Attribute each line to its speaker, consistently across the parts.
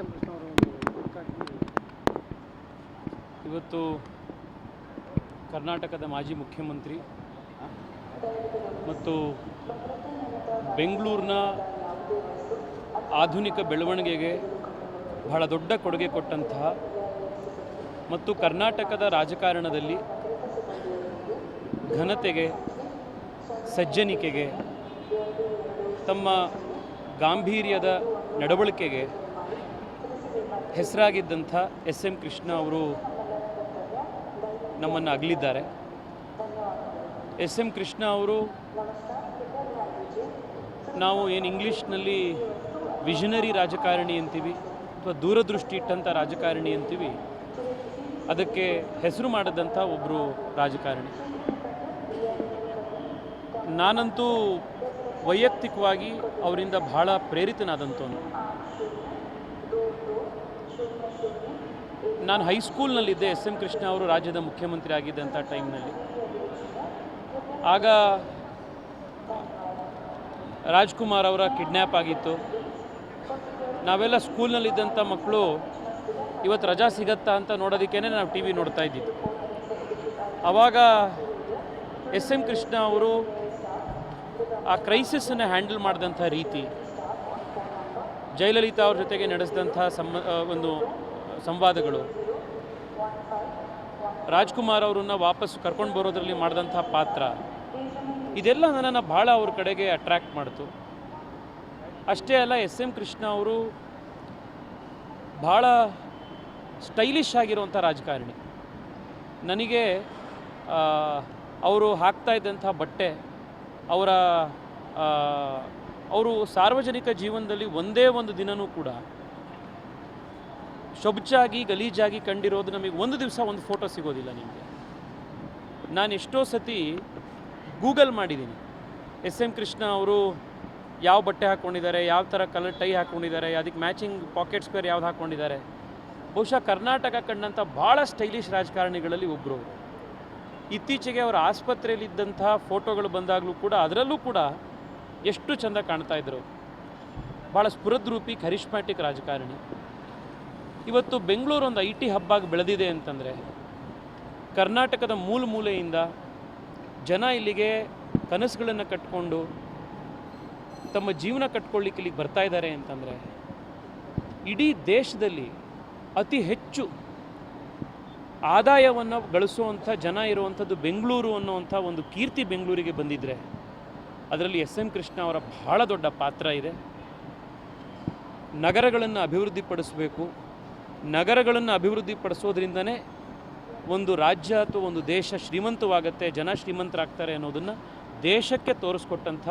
Speaker 1: M Krishna ಅವರ ಒಂದು ಕುರಿತಾಗಿ
Speaker 2: ಇವತ್ತು ಕರ್ನಾಟಕದ ಮಾಜಿ ಮುಖ್ಯಮಂತ್ರಿ ಮತ್ತು ಬೆಂಗಳೂರಿನ ಆಧುನಿಕ ಬೆಳವಣಿಗೆಗೆ ಬಹಳ ದೊಡ್ಡ ಕೊಡುಗೆ ಕೊಟ್ಟಂತಹ ಮತ್ತು ಕರ್ನಾಟಕದ ರಾಜಕಾರಣದಲ್ಲಿ ಘನತೆಗೆ, ಸಜ್ಜನಿಕೆಗೆ, ತಮ್ಮ ಗಾಂಭೀರ್ಯದ ನಡವಳಿಕೆಗೆ ಹೆಸರಾಗಿದ್ದಂಥ ಎಸ್ ಎಂ ಕೃಷ್ಣ ಅವರು ನಮ್ಮನ್ನು ಅಗಲಿದ್ದಾರೆ. ಎಸ್ ಎಂ ಕೃಷ್ಣ ಅವರು ನಾವು ಏನು ಇಂಗ್ಲೀಷ್ನಲ್ಲಿ ವಿಷನರಿ ರಾಜಕಾರಣಿ ಅಂತೀವಿ ಅಥವಾ ದೂರದೃಷ್ಟಿ ಇಟ್ಟಂಥ ರಾಜಕಾರಣಿ ಅಂತೀವಿ, ಅದಕ್ಕೆ ಹೆಸರು ಮಾಡಿದಂಥ ಒಬ್ಬರು ರಾಜಕಾರಣಿ. ನಾನಂತೂ ವೈಯಕ್ತಿಕವಾಗಿ ಅವರಿಂದ ಬಹಳ ಪ್ರೇರಿತನಾದಂಥವನು. ನಾನು ಹೈಸ್ಕೂಲ್ನಲ್ಲಿದ್ದೆ ಎಸ್ ಎಂ ಕೃಷ್ಣ ಅವರು ರಾಜ್ಯದ ಮುಖ್ಯಮಂತ್ರಿ ಆಗಿದ್ದಂಥ ಟೈಮ್ನಲ್ಲಿ. ಆಗ ರಾಜ್ಕುಮಾರ್ ಅವರ ಕಿಡ್ನ್ಯಾಪ್ ಆಗಿತ್ತು. ನಾವೆಲ್ಲ ಸ್ಕೂಲ್ನಲ್ಲಿದ್ದಂಥ ಮಕ್ಕಳು ಇವತ್ತು ರಜಾ ಸಿಗತ್ತಾ ಅಂತ ನೋಡೋದಕ್ಕೇ ನಾವು ಟಿ ವಿ ನೋಡ್ತಾ ಇದ್ದಿದ್ದು. ಆವಾಗ ಎಸ್ ಎಂ ಕೃಷ್ಣ ಅವರು ಆ ಕ್ರೈಸಿಸನ್ನು ಹ್ಯಾಂಡಲ್ ಮಾಡಿದಂಥ ರೀತಿ, ಜಯಲಲಿತಾ ಅವ್ರ ಜೊತೆಗೆ ನಡೆಸಿದಂಥ ಒಂದು ಸಂವಾದಗಳು, ರಾಜ್ಕುಮಾರ್ ಅವರನ್ನು ವಾಪಸ್ ಕರ್ಕೊಂಡು ಬರೋದರಲ್ಲಿ ಮಾಡಿದಂಥ ಪಾತ್ರ, ಇದೆಲ್ಲ ನನ್ನನ್ನು ಭಾಳ ಅವ್ರ ಕಡೆಗೆ ಅಟ್ರ್ಯಾಕ್ಟ್ ಮಾಡ್ತು. ಅಷ್ಟೇ ಅಲ್ಲ, ಎಸ್ ಎಂ ಕೃಷ್ಣ ಅವರು ಭಾಳ ಸ್ಟೈಲಿಶ್ ಆಗಿರುವಂಥ ರಾಜಕಾರಣಿ. ನನಗೆ ಅವರು ಹಾಕ್ತಾ ಇದ್ದಂಥ ಬಟ್ಟೆ, ಅವರು ಸಾರ್ವಜನಿಕ ಜೀವನದಲ್ಲಿ ಒಂದೇ ಒಂದು ದಿನವೂ ಕೂಡ ಶೊಬ್ಚಾಗಿ ಗಲೀಜಾಗಿ ಕಂಡಿರೋದು ನಮಗೆ ಒಂದು ದಿವಸ ಒಂದು ಫೋಟೋ ಸಿಗೋದಿಲ್ಲ ನಿಮಗೆ. ನಾನು ಎಷ್ಟೋ ಸತಿ ಗೂಗಲ್ ಮಾಡಿದ್ದೀನಿ, ಎಸ್ ಎಂ ಕೃಷ್ಣ ಅವರು ಯಾವ ಬಟ್ಟೆ ಹಾಕ್ಕೊಂಡಿದ್ದಾರೆ, ಯಾವ ಥರ ಕಲರ್ ಟೈ ಹಾಕ್ಕೊಂಡಿದ್ದಾರೆ, ಅದಕ್ಕೆ ಮ್ಯಾಚಿಂಗ್ ಪಾಕೆಟ್ ಸ್ಕ್ವೇರ್ ಯಾವ್ದು ಹಾಕ್ಕೊಂಡಿದ್ದಾರೆ. ಬಹುಶಃ ಕರ್ನಾಟಕ ಕಂಡಂಥ ಭಾಳ ಸ್ಟೈಲಿಶ್ ರಾಜಕಾರಣಿಗಳಲ್ಲಿ ಒಬ್ಬರು. ಇತ್ತೀಚೆಗೆ ಅವರ ಆಸ್ಪತ್ರೆಯಲ್ಲಿದ್ದಂಥ ಫೋಟೋಗಳು ಬಂದಾಗಲೂ ಕೂಡ ಅದರಲ್ಲೂ ಕೂಡ ಎಷ್ಟು ಚೆಂದ ಕಾಣ್ತಾ ಇದ್ದರು. ಭಾಳ ಸ್ಫುರದ್ರೂಪಿ ಕರಿಷ್ಮ್ಯಾಟಿಕ್ ರಾಜಕಾರಣಿ. ಇವತ್ತು ಬೆಂಗಳೂರು ಒಂದು IT ಹಬ್ಬಾಗಿ ಬೆಳೆದಿದೆ ಅಂತಂದರೆ, ಕರ್ನಾಟಕದ ಮೂಲ ಮೂಲೆಯಿಂದ ಜನ ಇಲ್ಲಿಗೆ ಕನಸುಗಳನ್ನು ಕಟ್ಕೊಂಡು ತಮ್ಮ ಜೀವನ ಕಟ್ಕೊಳ್ಳಿಕ್ಕೆ ಇಲ್ಲಿಗೆ ಬರ್ತಾ ಇದ್ದಾರೆ ಅಂತಂದರೆ, ಇಡೀ ದೇಶದಲ್ಲಿ ಅತಿ ಹೆಚ್ಚು ಆದಾಯವನ್ನು ಗಳಿಸುವಂಥ ಜನ ಇರುವಂಥದ್ದು ಬೆಂಗಳೂರು ಅನ್ನುವಂಥ ಒಂದು ಕೀರ್ತಿ ಬೆಂಗಳೂರಿಗೆ ಬಂದಿದ್ದರೆ ಅದರಲ್ಲಿ ಎಸ್ ಎಂ ಕೃಷ್ಣ ಅವರ ಬಹಳ ದೊಡ್ಡ ಪಾತ್ರ ಇದೆ. ನಗರಗಳನ್ನು ಅಭಿವೃದ್ಧಿಪಡಿಸಬೇಕು. ನಗರಗಳನ್ನು ಅಭಿವೃದ್ಧಿಪಡಿಸೋದ್ರಿಂದನೇ ಒಂದು ರಾಜ್ಯ ಅಥವಾ ಒಂದು ದೇಶ ಶ್ರೀಮಂತವಾಗುತ್ತೆ, ಜನ ಶ್ರೀಮಂತರಾಗ್ತಾರೆ ಅನ್ನೋದನ್ನು ದೇಶಕ್ಕೆ ತೋರಿಸ್ಕೊಟ್ಟಂಥ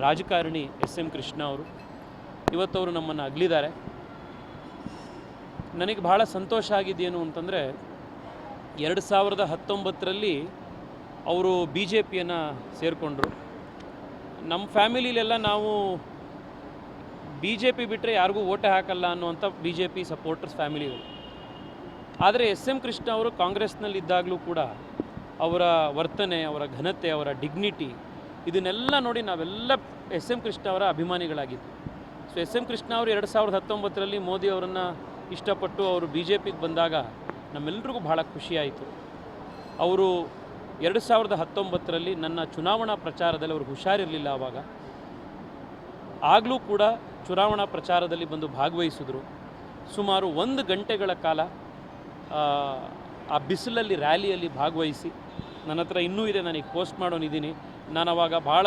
Speaker 2: ರಾಜಕಾರಣಿ ಎಸ್ ಎಂ ಕೃಷ್ಣ ಅವರು. ಇವತ್ತವರು ನಮ್ಮನ್ನು ಅಗಲಿದ್ದಾರೆ. ನನಗೆ ಬಹಳ ಸಂತೋಷ ಆಗಿದ್ದೇನು ಅಂತಂದರೆ, 2019ರಲ್ಲಿ ಅವರು BJPಯನ್ನು ಸೇರಿಕೊಂಡ್ರು. ನಮ್ಮ ಫ್ಯಾಮಿಲಿಲೆಲ್ಲ ನಾವು BJP ಬಿಟ್ಟರೆ ಯಾರಿಗೂ ಓಟೆ ಹಾಕಲ್ಲ ಅನ್ನುವಂಥ BJP ಸಪೋರ್ಟರ್ಸ್ ಫ್ಯಾಮಿಲಿಗಳು. ಆದರೆ ಎಸ್ ಎಂ ಕೃಷ್ಣ ಅವರು ಕಾಂಗ್ರೆಸ್ನಲ್ಲಿದ್ದಾಗಲೂ ಕೂಡ ಅವರ ವರ್ತನೆ, ಅವರ ಘನತೆ, ಅವರ ಡಿಗ್ನಿಟಿ, ಇದನ್ನೆಲ್ಲ ನೋಡಿ ನಾವೆಲ್ಲ ಎಸ್ ಎಂ ಕೃಷ್ಣ ಅವರ ಅಭಿಮಾನಿಗಳಾಗಿದ್ವಿ. ಸೊ ಎಸ್ ಎಂ ಕೃಷ್ಣ ಅವರು 2019ರಲ್ಲಿ ಮೋದಿ ಅವರನ್ನು ಇಷ್ಟಪಟ್ಟು ಅವರು BJPಗೆ ಬಂದಾಗ ನಮ್ಮೆಲ್ಲರಿಗೂ ಭಾಳ ಖುಷಿಯಾಯಿತು. ಅವರು 2019ರಲ್ಲಿ ನನ್ನ ಚುನಾವಣಾ ಪ್ರಚಾರದಲ್ಲಿ ಅವ್ರಿಗೆ ಹುಷಾರಿರಲಿಲ್ಲ. ಆಗಲೂ ಕೂಡ ಚುನಾವಣಾ ಪ್ರಚಾರದಲ್ಲಿ ಬಂದು ಭಾಗವಹಿಸಿದ್ರು. ಸುಮಾರು 1 ಗಂಟೆಗಳ ಕಾಲ ಆ ಬಿಸಿಲಲ್ಲಿ ರ್ಯಾಲಿಯಲ್ಲಿ ಭಾಗವಹಿಸಿ, ನನ್ನ ಹತ್ರ ಇನ್ನೂ ಇದೆ, ನನಗೆ ಪೋಸ್ಟ್ ಮಾಡೋನಿದ್ದೀನಿ. ನಾನು ಅವಾಗ ಭಾಳ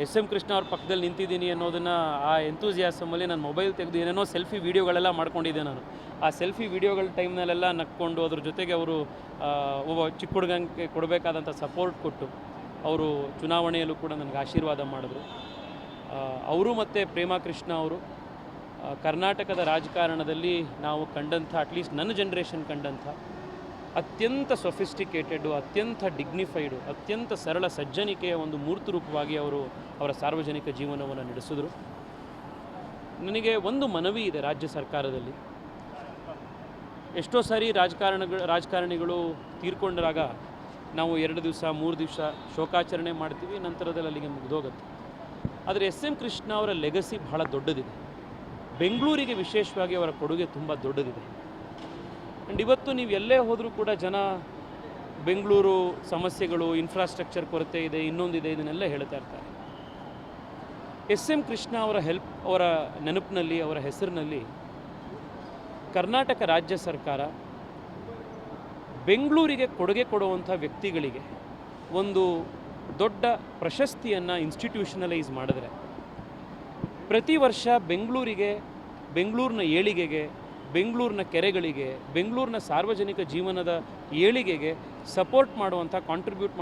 Speaker 2: ಎಸ್ ಎಂ ಕೃಷ್ಣ ಅವ್ರ ಪಕ್ಕದಲ್ಲಿ ನಿಂತಿದ್ದೀನಿ ಅನ್ನೋದನ್ನು ಆ ಎಂತೂಸಿಯಾಸಮಲ್ಲಿ ನನ್ನ ಮೊಬೈಲ್ ತೆಗೆದು ಏನೇನೋ ಸೆಲ್ಫಿ ವೀಡಿಯೋಗಳೆಲ್ಲ ಮಾಡ್ಕೊಂಡಿದ್ದೆ ನಾನು. ಆ ಸೆಲ್ಫಿ ವೀಡಿಯೋಗಳ ಟೈಮ್ನಲ್ಲೆಲ್ಲ ನಕ್ಕೊಂಡು ಅದ್ರ ಜೊತೆಗೆ ಅವರು ಒಬ್ಬ ಚಿಕ್ಕ ಹುಡುಗಂಗೆ ಕೊಡಬೇಕಾದಂಥ ಸಪೋರ್ಟ್ ಕೊಟ್ಟು ಅವರು ಚುನಾವಣೆಯಲ್ಲೂ ಕೂಡ ನನಗೆ ಆಶೀರ್ವಾದ ಮಾಡಿದ್ರು. ಅವರು ಮತ್ತು ಪ್ರೇಮಾ ಕೃಷ್ಣ ಅವರು ಕರ್ನಾಟಕದ ರಾಜಕಾರಣದಲ್ಲಿ ನಾವು ಕಂಡಂಥ, ಅಟ್ಲೀಸ್ಟ್ ನನ್ನ ಜನ್ರೇಷನ್ ಕಂಡಂಥ ಅತ್ಯಂತ ಸೊಫಿಸ್ಟಿಕೇಟೆಡು, ಅತ್ಯಂತ ಡಿಗ್ನಿಫೈಡು, ಅತ್ಯಂತ ಸರಳ ಸಜ್ಜನಿಕೆಯ ಒಂದು ಮೂರ್ತಿ ರೂಪವಾಗಿ ಅವರು ಅವರ ಸಾರ್ವಜನಿಕ ಜೀವನವನ್ನು ನಡೆಸಿದ್ರು. ನನಗೆ ಒಂದು ಮನವಿ ಇದೆ ರಾಜ್ಯ ಸರ್ಕಾರದಲ್ಲಿ. ಎಷ್ಟೋ ಸಾರಿ ರಾಜಕಾರಣಿಗಳು ತೀರ್ಕೊಂಡಾಗ ನಾವು 2 ದಿವಸ 3 ದಿವಸ ಶೋಕಾಚರಣೆ ಮಾಡ್ತೀವಿ, ನಂತರದಲ್ಲಿ ಅಲ್ಲಿಗೆ ಮುಗಿದೋಗುತ್ತೆ. ಆದರೆ ಎಸ್ ಎಂ ಕೃಷ್ಣ ಅವರ ಲೆಗಸಿ ಬಹಳ ದೊಡ್ಡದಿದೆ. ಬೆಂಗಳೂರಿಗೆ ವಿಶೇಷವಾಗಿ ಅವರ ಕೊಡುಗೆ ತುಂಬ ದೊಡ್ಡದಿದೆ. ಆ್ಯಂಡ್ ಇವತ್ತು ನೀವು ಎಲ್ಲೇ ಹೋದರೂ ಕೂಡ ಜನ ಬೆಂಗಳೂರು ಸಮಸ್ಯೆಗಳು, ಇನ್ಫ್ರಾಸ್ಟ್ರಕ್ಚರ್ ಕೊರತೆ ಇದೆ, ಇನ್ನೊಂದಿದೆ, ಇದನ್ನೆಲ್ಲ ಹೇಳ್ತಾ ಇರ್ತಾರೆ. ಎಸ್.ಎಂ. ಕೃಷ್ಣ ಅವರ ನೆನಪಿನಲ್ಲಿ, ಅವರ ಹೆಸರಿನಲ್ಲಿ ಕರ್ನಾಟಕ ರಾಜ್ಯ ಸರ್ಕಾರ ಬೆಂಗಳೂರಿಗೆ ಕೊಡುಗೆ ಕೊಡುವಂಥ ವ್ಯಕ್ತಿಗಳಿಗೆ ಒಂದು ದೊಡ್ಡ ಪ್ರಶಸ್ತಿಯನ್ನು ಇನ್ಸ್ಟಿಟ್ಯೂಷನಲೈಸ್ ಮಾಡಿದ್ರೆ ಪ್ರತಿ ವರ್ಷ ಬೆಂಗಳೂರಿನ ಏಳಿಗೆಗೆ, ಬೆಂಗಳೂರಿನ ಕೆರೆಗಳಿಗೆ, ಬೆಂಗಳೂರಿನ ಸಾರ್ವಜನಿಕ ಜೀವನದ ಏಳಿಗೆಗೆ ಸಪೋರ್ಟ್ ಮಾಡುವಂಥ, ಕಾಂಟ್ರಿಬ್ಯೂಟ್